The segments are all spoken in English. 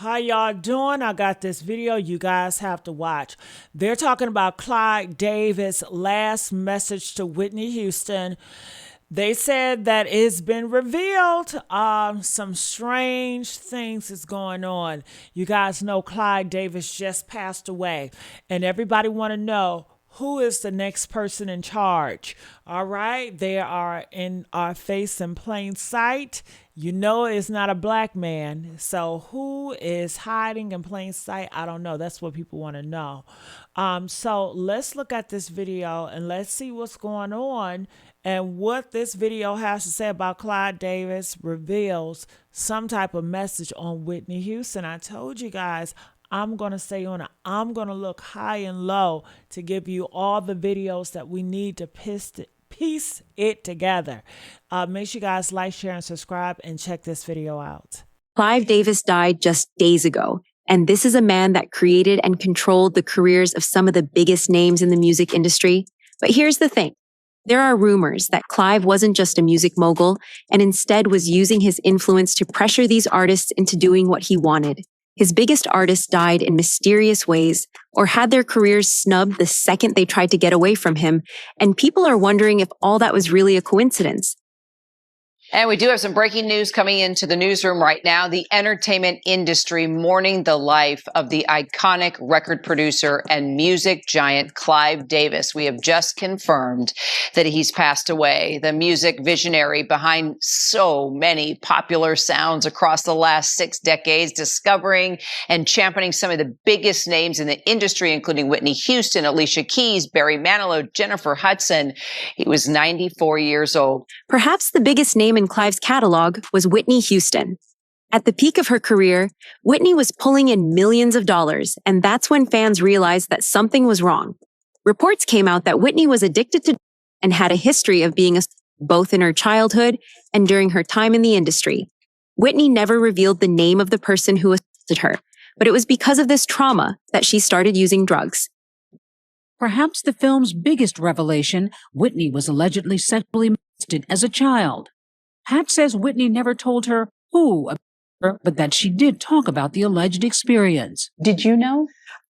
How y'all doing? I got this video you guys have to watch. They're talking about Clyde Davis' last message to Whitney Houston. They said that it's been revealed some strange things is going on. You guys know Clyde Davis just passed away, and everybody want to know who is the next person in charge. All right, they are in our face in plain sight. You know it's not a black man. So who is hiding in plain sight? I don't know. That's what people want to know. So let's look at this video and let's see what's going on and what this video has to say about Clyde Davis reveals some type of message on Whitney Houston. I told you guys I'm going to stay on it. I'm going to look high and low to give you all the videos that we need to piece it together. Make sure you guys like, share, and subscribe and check this video out. Clive Davis died just days ago, and this is a man that created and controlled the careers of some of the biggest names in the music industry. But here's the thing. There are rumors that Clive wasn't just a music mogul and instead was using his influence to pressure these artists into doing what he wanted. His biggest artists died in mysterious ways or had their careers snubbed the second they tried to get away from him, and people are wondering if all that was really a coincidence. And we do have some breaking news coming into the newsroom right now. The entertainment industry mourning the life of the iconic record producer and music giant Clive Davis. We have just confirmed that he's passed away. The music visionary behind so many popular sounds across the last 6 decades, discovering and championing some of the biggest names in the industry, including Whitney Houston, Alicia Keys, Barry Manilow, Jennifer Hudson. He was 94 years old. Perhaps the biggest name in Clive's catalog was Whitney Houston. At the peak of her career, Whitney was pulling in millions of dollars, and that's when fans realized that something was wrong. Reports came out that Whitney was addicted to and had a history of being both in her childhood and during her time in the industry. Whitney never revealed the name of the person who assaulted her, but it was because of this trauma that she started using drugs. Perhaps the film's biggest revelation, Whitney was allegedly sexually molested as a child. Pat says Whitney never told her who about her, but that she did talk about the alleged experience. Did you know?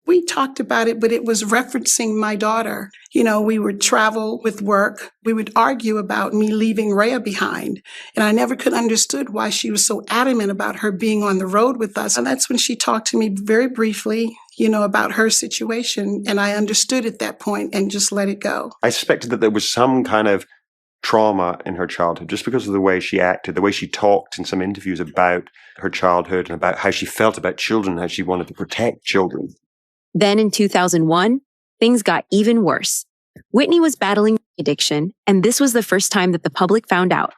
We talked about it, but it was referencing my daughter. You know, we would travel with work. We would argue about me leaving Rhea behind. And I never could understood why she was so adamant about her being on the road with us. And that's when she talked to me very briefly, you know, about her situation. And I understood at that point and just let it go. I suspected that there was some kind of trauma in her childhood just because of the way she acted, the way she talked in some interviews about her childhood and about how she felt about children, how she wanted to protect children. Then in 2001, things got even worse. Whitney was battling addiction, and this was the first time that the public found out.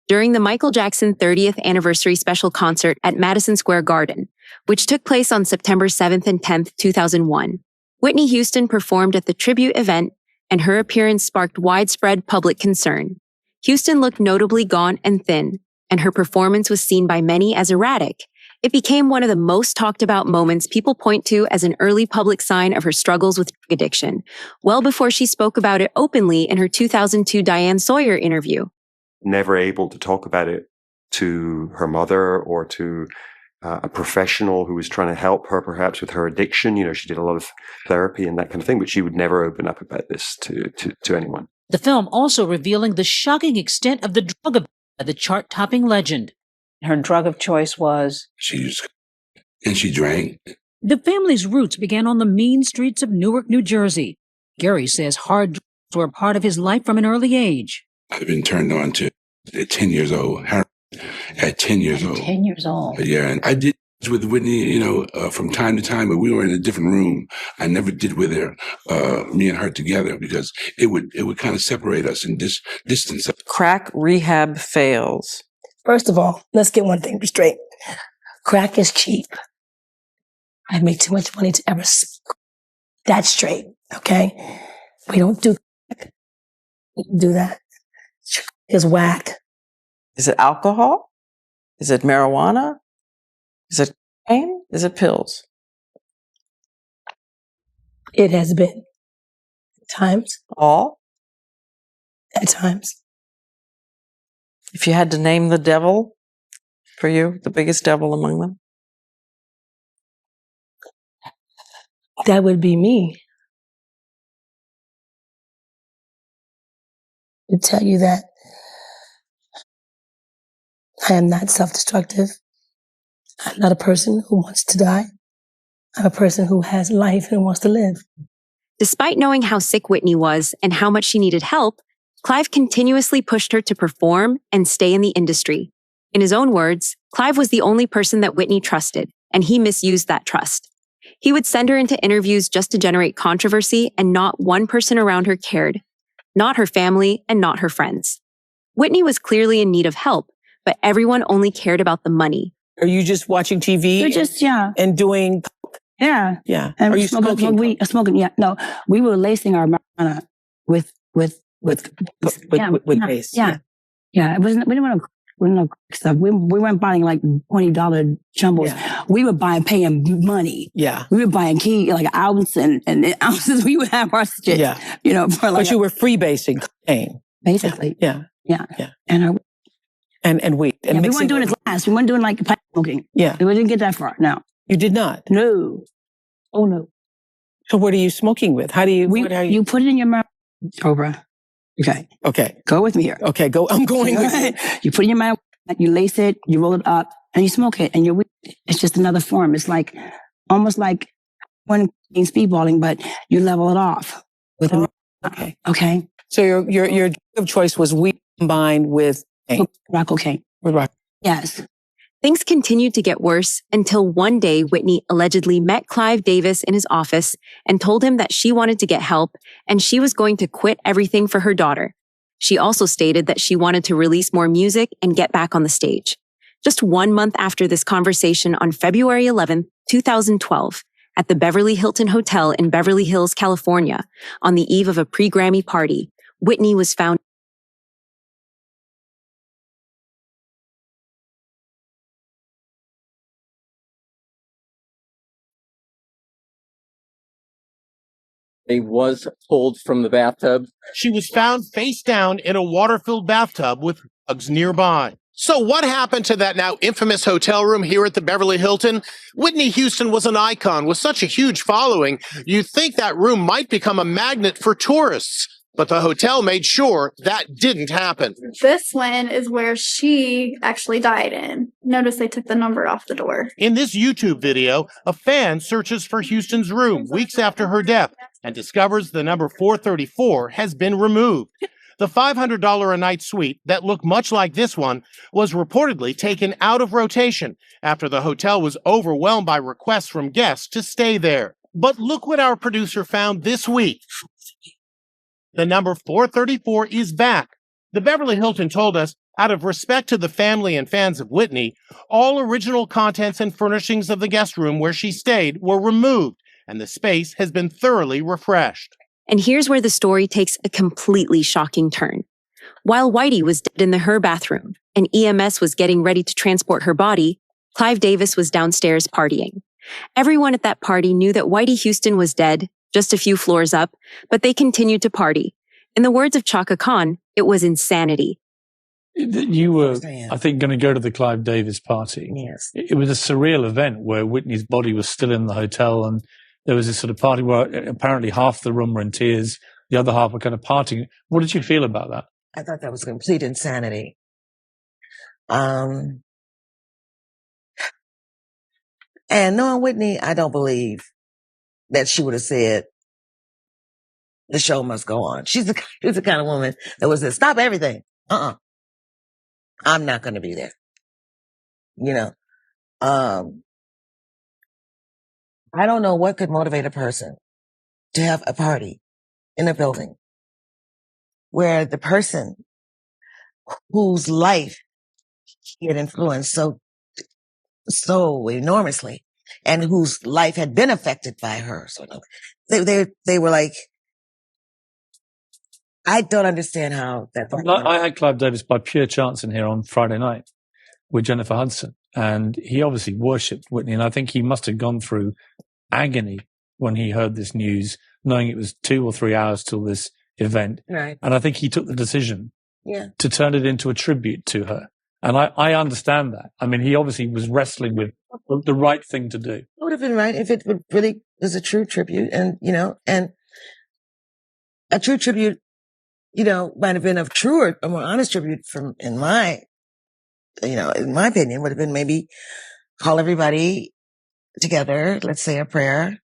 During the Michael Jackson 30th anniversary special concert at Madison Square Garden, which took place on September 7th and 10th, 2001, Whitney Houston performed at the tribute event, and her appearance sparked widespread public concern. Houston looked notably gaunt and thin, and her performance was seen by many as erratic. It became one of the most talked about moments people point to as an early public sign of her struggles with drug addiction, well before she spoke about it openly in her 2002 Diane Sawyer interview. Never able to talk about it to her mother or to a professional who was trying to help her perhaps with her addiction. You know, she did a lot of therapy and that kind of thing, but she would never open up about this to anyone. The film also revealing the shocking extent of the drug abuse by the chart-topping legend. Her drug of choice was? She drank. The family's roots began on the mean streets of Newark, New Jersey. Gary says hard drugs were a part of his life from an early age. I've been turned on to at 10 years old. At 10 years old. 10 years old. Yeah, and I did with Whitney, you know, from time to time, but we were in a different room. I never did with her, me and her together, because it would kind of separate us and distance us. Crack rehab fails. First of all, let's get one thing straight. Crack is cheap. I make too much money to ever smoke. That's straight, okay? We don't do crack. We don't do that. It's whack. Is it alcohol? Is it marijuana? Is it cocaine? Is it pills? It has been. At times. All? At times. If you had to name the devil for you, the biggest devil among them? that would be me. To tell you that I am not self-destructive. I'm not a person who wants to die. I'm a person who has life and wants to live. Despite knowing how sick Whitney was and how much she needed help, Clive continuously pushed her to perform and stay in the industry. In his own words, Clive was the only person that Whitney trusted, and he misused that trust. He would send her into interviews just to generate controversy, and not one person around her cared. Not her family and not her friends. Whitney was clearly in need of help, but everyone only cared about the money. Are you just watching TV? We're just, yeah. And doing... Yeah. Yeah. And are you smoking? Smoking, yeah. No, we were lacing our marijuana with base. Yeah. Yeah. It wasn't, we didn't want to stuff. We weren't buying like $20 jumbles. Yeah. We were paying money. Yeah. We were buying like ounce and ounces. We would have our shit. Yeah. You know, for like. But you were freebasing cocaine. Basically. Yeah. Yeah. Yeah. And our. And weed. And we weren't doing it glass. We weren't doing like pipe smoking. Yeah. We didn't get that far. No. You did not? No. Oh, no. So what are you smoking with? How do you... You put it in your mouth, Oprah. Okay. Okay. Go with me here. Okay, go. I'm going with you. You put it in your mouth, you lace it, you roll it up, and you smoke it. And your weed, it's just another form. It's like, almost like one speedballing, but you level it off. With okay. Okay. So your drug of choice was weed combined with... Rock cocaine. With rock. Yes. Things continued to get worse until one day Whitney allegedly met Clive Davis in his office and told him that she wanted to get help and she was going to quit everything for her daughter. She also stated that she wanted to release more music and get back on the stage. Just 1 month after this conversation on February 11th, 2012, at the Beverly Hilton Hotel in Beverly Hills, California, on the eve of a pre-Grammy party, Whitney was found. He was pulled from the bathtub. She was found face down in a water-filled bathtub with drugs nearby. So what happened to that now infamous hotel room here at the Beverly Hilton? Whitney Houston was an icon with such a huge following. You'd think that room might become a magnet for tourists. But the hotel made sure that didn't happen. This one is where she actually died in. Notice they took the number off the door. In this YouTube video, a fan searches for Houston's room weeks after her death and discovers the number 434 has been removed. The $500 a night suite that looked much like this one was reportedly taken out of rotation after the hotel was overwhelmed by requests from guests to stay there. But look what our producer found this week. The number 434 is back. The Beverly Hilton told us, out of respect to the family and fans of Whitney, all original contents and furnishings of the guest room where she stayed were removed, and the space has been thoroughly refreshed. And here's where the story takes a completely shocking turn. While Whitey was dead in her bathroom and EMS was getting ready to transport her body, Clive Davis was downstairs partying. Everyone at that party knew that Whitey Houston was dead, just a few floors up, but they continued to party. In the words of Chaka Khan, it was insanity. You were, I think, going to go to the Clive Davis party. Yes. It was a surreal event where Whitney's body was still in the hotel, and there was this sort of party where apparently half the room were in tears, the other half were kind of partying. What did you feel about that? I thought that was complete insanity. And knowing Whitney, I don't believe that she would have said, the show must go on. She's the kind of woman that would say, stop everything. I'm not going to be there. You know, I don't know what could motivate a person to have a party in a building where the person whose life he had influenced so enormously and whose life had been affected by her. So they were like, I don't understand how that. I had Clive Davis by pure chance in here on Friday night with Jennifer Hudson, and he obviously worshipped Whitney, and I think he must have gone through agony when he heard this news, knowing it was 2 or 3 hours till this event. Right. And I think he took the decision to turn it into a tribute to her. And I understand that. I mean, he obviously was wrestling with the right thing to do. It would have been right if it really was a true tribute, and a true tribute, might have been a more honest tribute in my opinion, would have been maybe call everybody together, let's say a prayer,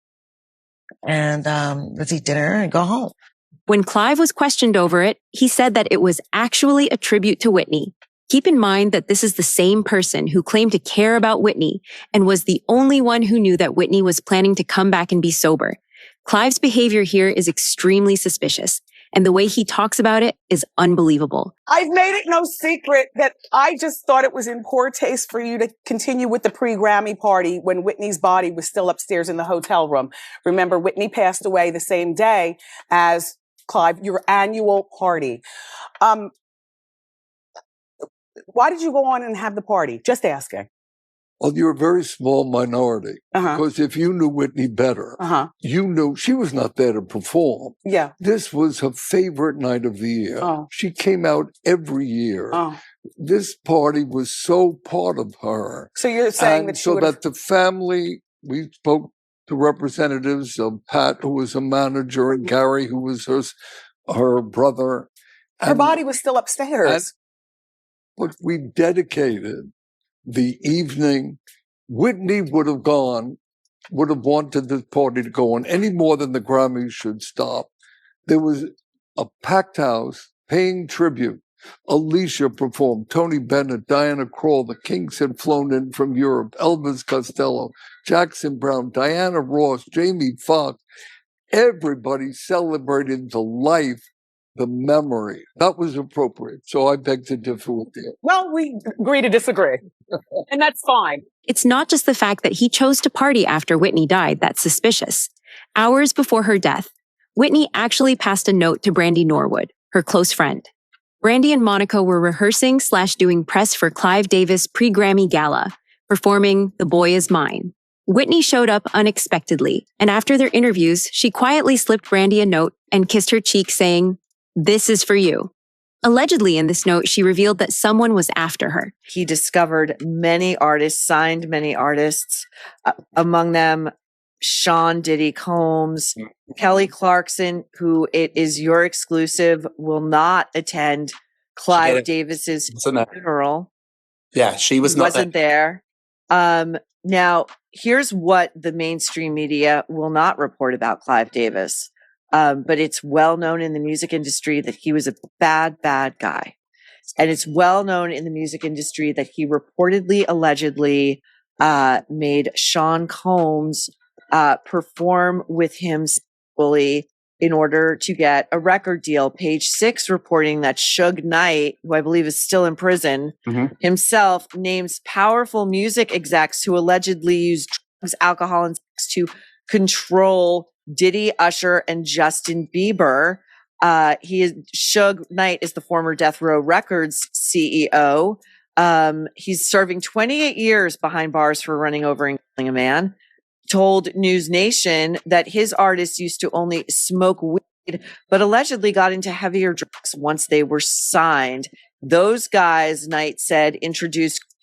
and let's eat dinner and go home. When Clive was questioned over it, he said that it was actually a tribute to Whitney. Keep in mind that this is the same person who claimed to care about Whitney and was the only one who knew that Whitney was planning to come back and be sober. Clive's behavior here is extremely suspicious, and the way he talks about it is unbelievable. I've made it no secret that I just thought it was in poor taste for you to continue with the pre-Grammy party when Whitney's body was still upstairs in the hotel room. Remember, Whitney passed away the same day as Clive, your annual party. Why did you go on and have the party? Just asking. Well, you're a very small minority. Because if you knew Whitney better, you knew she was not there to perform. Yeah. This was her favorite night of the year. She came out every year. This party was so part of her. So you're saying and that she so would that the family, we spoke to representatives of Pat, who was a manager, and Gary, who was her brother. Her body was still upstairs. But we dedicated the evening. Whitney would have wanted this party to go on any more than the Grammys should stop. There was a packed house paying tribute. Alicia performed, Tony Bennett, Diana Krall, the Kinks had flown in from Europe, Elvis Costello, Jackson Browne, Diana Ross, Jamie Foxx. Everybody celebrated the life, the memory. That was appropriate. So I beg to differ with you. Well, we agree to disagree. And that's fine. It's not just the fact that he chose to party after Whitney died that's suspicious. Hours before her death, Whitney actually passed a note to Brandy Norwood, her close friend. Brandy and Monica were rehearsing/doing press for Clive Davis pre-Grammy Gala, performing The Boy Is Mine. Whitney showed up unexpectedly, and after their interviews, she quietly slipped Brandy a note and kissed her cheek saying, "This is for you." Allegedly in this note, she revealed that someone was after her. He discovered many artists, signed many artists, among them Sean Diddy Combs, Kelly Clarkson, who it is your exclusive, will not attend Clive Davis's funeral. Yeah, she wasn't there. Now, here's what the mainstream media will not report about Clive Davis. But it's well known in the music industry that he was a bad, bad guy. And it's well known in the music industry that he reportedly, allegedly, made Sean Combs perform with him sexually in order to get a record deal. Page 6 reporting that Suge Knight, who I believe is still in prison, himself names powerful music execs who allegedly used drugs, alcohol, and sex to control Diddy, Usher, and Justin Bieber. Suge Knight is the former Death Row Records CEO. He's serving 28 years behind bars for running over and killing a man. Told News Nation that his artists used to only smoke weed, but allegedly got into heavier drugs once they were signed. Those guys, Knight said,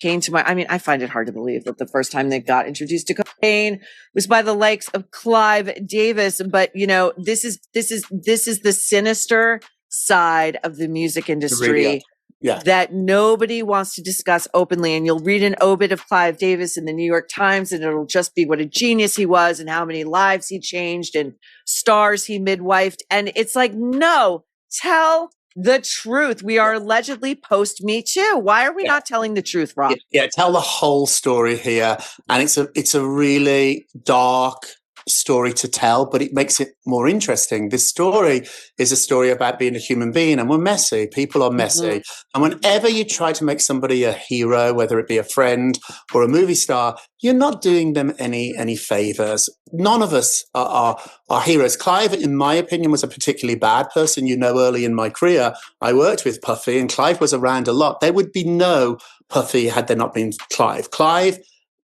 came to I find it hard to believe that the first time they got introduced to cocaine was by the likes of Clive Davis. But, this is the sinister side of the music industry that nobody wants to discuss openly. And you'll read an obit of Clive Davis in the New York Times, and it'll just be what a genius he was and how many lives he changed and stars he midwifed. And it's like, no, tell the truth. We are allegedly post Me Too. Why are we not telling the truth, Rob? Yeah, tell the whole story here. And it's a really dark story to tell, but it makes it more interesting. This story is a story about being a human being, and we're messy. People are messy. And whenever you try to make somebody a hero, whether it be a friend or a movie star, you're not doing them any favors. None of us are heroes. Clive, in my opinion, was a particularly bad person. Early in my career, I worked with Puffy, and Clive was around a lot. There would be no Puffy had there not been Clive. Clive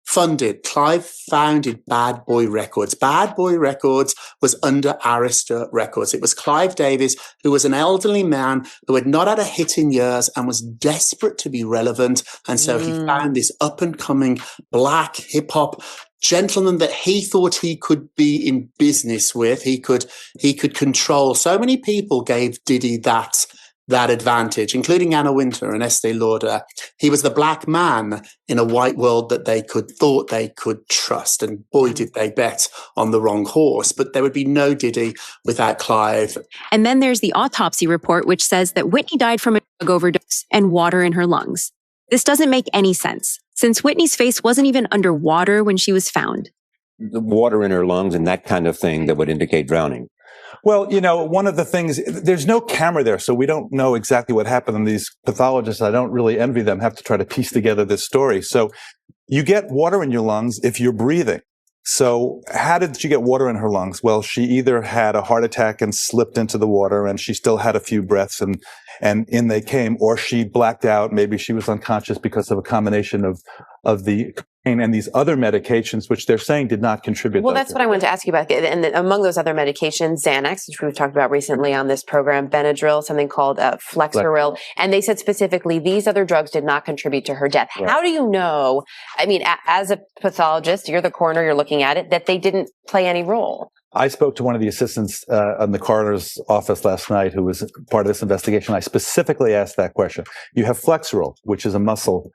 Clive founded Bad Boy Records. Bad Boy Records was under Arista Records. It was Clive Davis, who was an elderly man who had not had a hit in years and was desperate to be relevant. And so he found this up and coming black hip hop gentleman that he thought he could be in business with. He could control. So many people gave Diddy that advantage, including Anna Wintour and Estee Lauder. He was the black man in a white world that they thought they could trust. And boy, did they bet on the wrong horse. But there would be no Diddy without Clive. And then there's the autopsy report, which says that Whitney died from a drug overdose and water in her lungs. This doesn't make any sense, since Whitney's face wasn't even underwater when she was found. The water in her lungs and that kind of thing that would indicate drowning. Well, one of the things, there's no camera there, so we don't know exactly what happened. And these pathologists, I don't really envy them, have to try to piece together this story. So you get water in your lungs if you're breathing. So how did she get water in her lungs? Well, she either had a heart attack and slipped into the water and she still had a few breaths and in they came, or she blacked out. Maybe she was unconscious because of a combination of the cocaine and these other medications, which they're saying did not contribute. Well, that's what I wanted to ask you about. And among those other medications, Xanax, which we've talked about recently on this program, Benadryl, something called Flexeril. And they said specifically these other drugs did not contribute to her death. Right. How do you know, I mean, as a pathologist, you're the coroner, you're looking at it, that they didn't play any role? I spoke to one of the assistants in the coroner's office last night who was part of this investigation. I specifically asked that question. You have Flexeril, which is a muscle.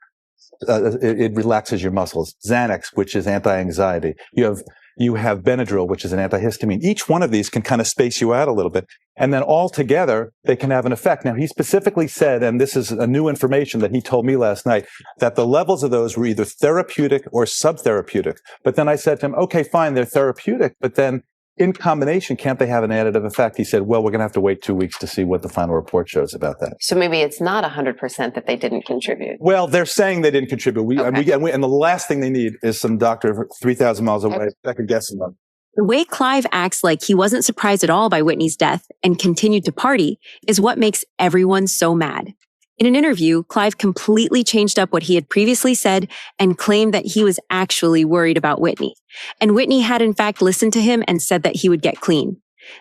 It relaxes your muscles. Xanax, which is anti-anxiety. You have Benadryl, which is an antihistamine. Each one of these can kind of space you out a little bit. And then all together, they can have an effect. Now, he specifically said, and this is a new information that he told me last night, that the levels of those were either therapeutic or subtherapeutic. But then I said to him, okay, fine, they're therapeutic, but then in combination, can't they have an additive effect? He said, well, we're going to have to wait 2 weeks to see what the final report shows about that. So maybe it's not 100% that they didn't contribute. Well, they're saying they didn't contribute. And the last thing they need is some doctor 3,000 miles away that could guess them. The way Clive acts like he wasn't surprised at all by Whitney's death and continued to party is what makes everyone so mad. In an interview, Clive completely changed up what he had previously said and claimed that he was actually worried about Whitney. And Whitney had in fact listened to him and said that he would get clean.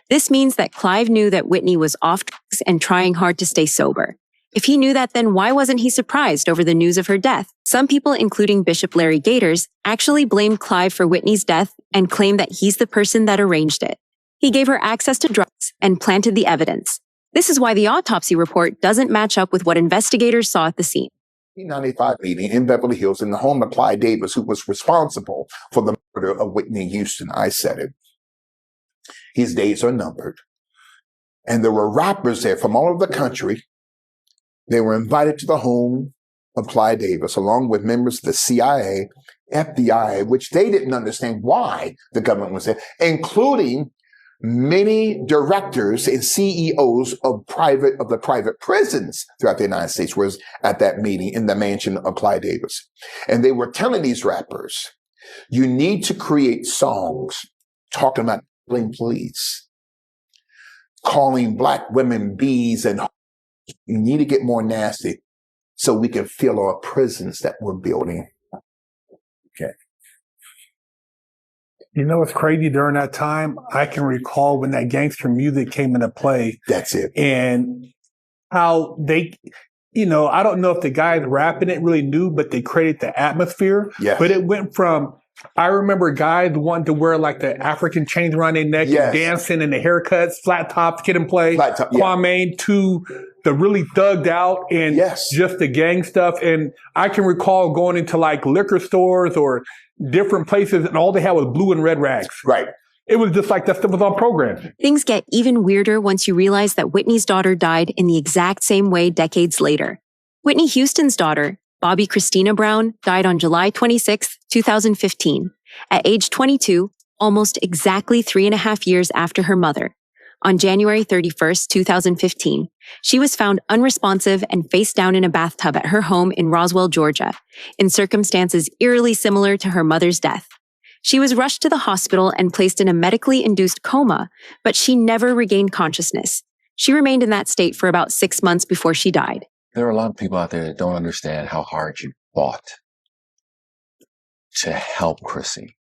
This means that Clive knew that Whitney was off drugs and trying hard to stay sober. If he knew that, then why wasn't he surprised over the news of her death? Some people, including Bishop Larry Gators, actually blame Clive for Whitney's death and claim that he's the person that arranged it. He gave her access to drugs and planted the evidence. This is why the autopsy report doesn't match up with what investigators saw at the scene. 1995 meeting in Beverly Hills in the home of Clive Davis, who was responsible for the murder of Whitney Houston. I said it. His days are numbered. And there were rappers there from all over the country. They were invited to the home of Clive Davis, along with members of the CIA, FBI, which they didn't understand why the government was there, including many directors and CEOs of the private prisons throughout the United States was at that meeting in the mansion of Clive Davis. And they were telling these rappers, you need to create songs talking about killing police, calling black women bees, and you need to get more nasty so we can fill our prisons that we're building. Okay. You know what's crazy during that time? I can recall when that gangster music came into play. That's it. And how they, I don't know if the guys rapping it really knew, but they created the atmosphere. Yes. But it went from, I remember guys wanting to wear like the African chains around their neck and dancing and the haircuts, flat tops, Kid and Play, Kwame, to the really thugged out and just the gang stuff. And I can recall going into like liquor stores or different places and all they had was blue and red rags. Right. It was just like that stuff was on program. Things get even weirder once you realize that Whitney's daughter died in the exact same way decades later. Whitney Houston's daughter, Bobby Christina Brown, died on July 26, 2015, at age 22, almost exactly 3.5 years after her mother. On January 31st, 2015, she was found unresponsive and face down in a bathtub at her home in Roswell, Georgia, in circumstances eerily similar to her mother's death. She was rushed to the hospital and placed in a medically induced coma, but she never regained consciousness. She remained in that state for about 6 months before she died. There are a lot of people out there that don't understand how hard you fought to help Chrissy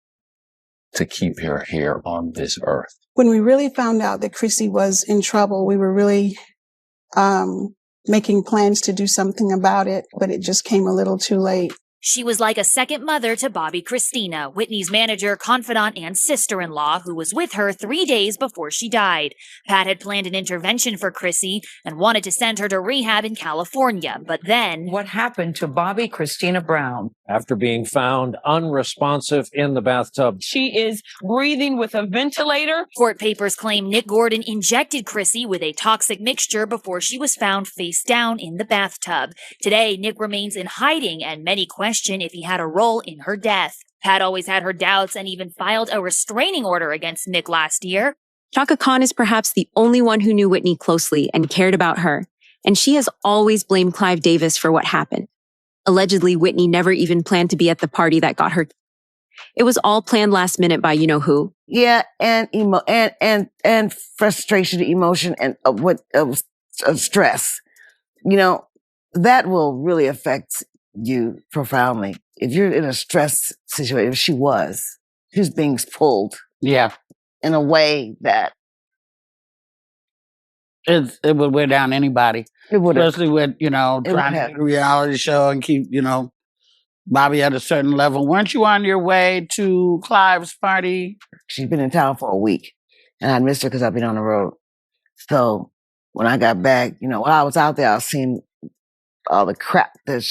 to keep her here on this earth? When we really found out that Chrissy was in trouble, we were really making plans to do something about it, but it just came a little too late. She was like a second mother to Bobby Christina, Whitney's manager, confidant, and sister-in-law, who was with her 3 days before she died. Pat had planned an intervention for Chrissy and wanted to send her to rehab in California, but then... What happened to Bobby Christina Brown? After being found unresponsive in the bathtub. She is breathing with a ventilator. Court papers claim Nick Gordon injected Chrissy with a toxic mixture before she was found face down in the bathtub. Today, Nick remains in hiding, and many question if he had a role in her death. Pat always had her doubts and even filed a restraining order against Nick last year. Chaka Khan is perhaps the only one who knew Whitney closely and cared about her, and she has always blamed Clive Davis for what happened. Allegedly, Whitney never even planned to be at the party that got her. It was all planned last minute by you-know-who. Yeah, and and frustration, emotion, and stress. You know, that will really affect you profoundly. If you're in a stress situation, she was being pulled. Yeah. In a way that it would wear down anybody. It would, especially with, trying to do a reality show and keep, Bobby at a certain level. Weren't you on your way to Clive's party? She's been in town for a week, and I missed her because I've been on the road. So when I got back, while I was out there, I was seeing all the crap that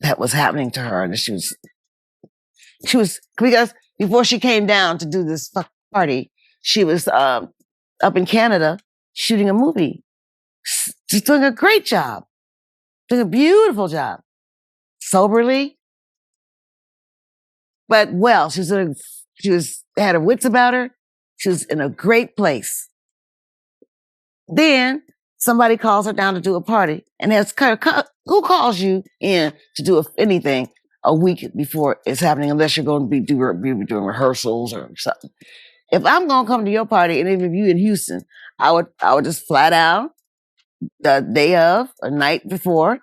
that was happening to her, and she was because before she came down to do this party, she was up in Canada shooting a movie. She's doing a great job, doing a beautiful job, soberly, but well. She had her wits about her. She was in a great place. Then somebody calls her down to do a party, and who calls you in to do anything a week before it's happening, unless you're going to be doing rehearsals or something. If I'm going to come to your party, and even if you in Houston, I would just fly down the day of, a night before,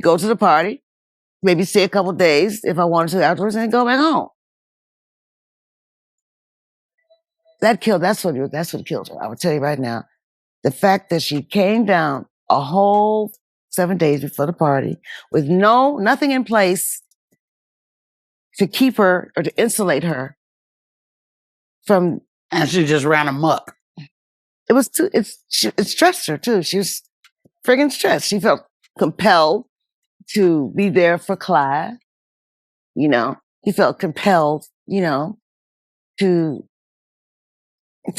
go to the party, maybe stay a couple days if I wanted to afterwards, and then go back home. That's what killed her. I will tell you right now. The fact that she came down a whole 7 days before the party with nothing in place to keep her or to insulate her from. And she just ran amok. It stressed her too. She was friggin' stressed. She felt compelled to be there for Clive. He felt compelled, to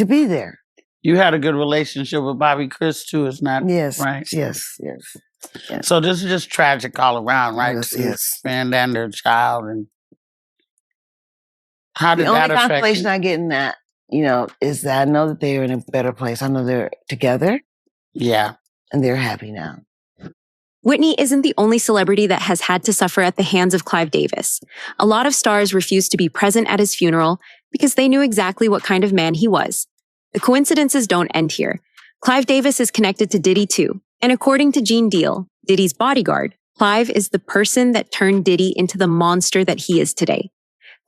be there. You had a good relationship with Bobby Chris too, isn't that right? Yes. So this is just tragic all around, right? Yes. And their child, and how did that affect? The only consolation I get in that, is that I know that they're in a better place. I know they're together. Yeah. And they're happy now. Whitney isn't the only celebrity that has had to suffer at the hands of Clive Davis. A lot of stars refused to be present at his funeral because they knew exactly what kind of man he was. The coincidences don't end here. Clive Davis is connected to Diddy too. And according to Gene Deal, Diddy's bodyguard, Clive is the person that turned Diddy into the monster that he is today.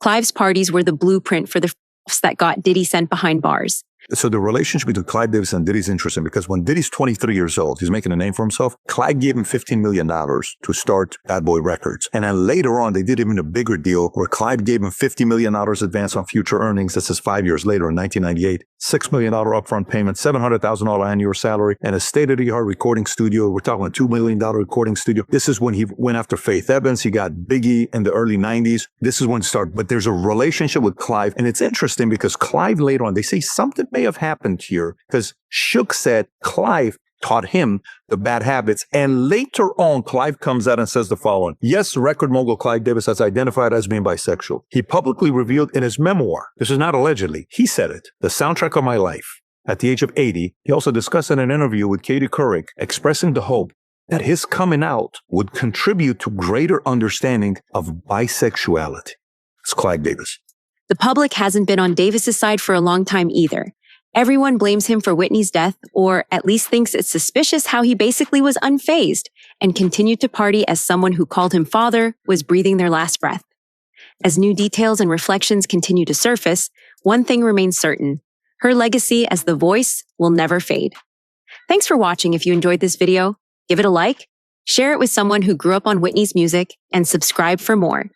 Clive's parties were the blueprint for the f***s that got Diddy sent behind bars. So the relationship between Clive Davis and Diddy is interesting because when Diddy's 23 years old, he's making a name for himself. Clive gave him $15 million to start Bad Boy Records. And then later on, they did even a bigger deal where Clive gave him $50 million advance on future earnings. This is 5 years later in 1998. $6 million upfront payment, $700,000 annual salary, and a state-of-the-art recording studio. We're talking about $2 million recording studio. This is when he went after Faith Evans. He got Biggie in the early 90s. This is when it started. But there's a relationship with Clive. And it's interesting because Clive later on, they say something may have happened here because Shook said Clive taught him the bad habits. And later on, Clive comes out and says the following. Yes, record mogul Clive Davis has identified as being bisexual. He publicly revealed in his memoir, this is not allegedly, he said it, the soundtrack of my life. At the age of 80, he also discussed in an interview with Katie Couric, expressing the hope that his coming out would contribute to greater understanding of bisexuality. It's Clive Davis. The public hasn't been on Davis's side for a long time either. Everyone blames him for Whitney's death, or at least thinks it's suspicious how he basically was unfazed and continued to party as someone who called him father was breathing their last breath. As new details and reflections continue to surface, one thing remains certain: her legacy as the voice will never fade. Thanks for watching. If you enjoyed this video, give it a like, share it with someone who grew up on Whitney's music, and subscribe for more.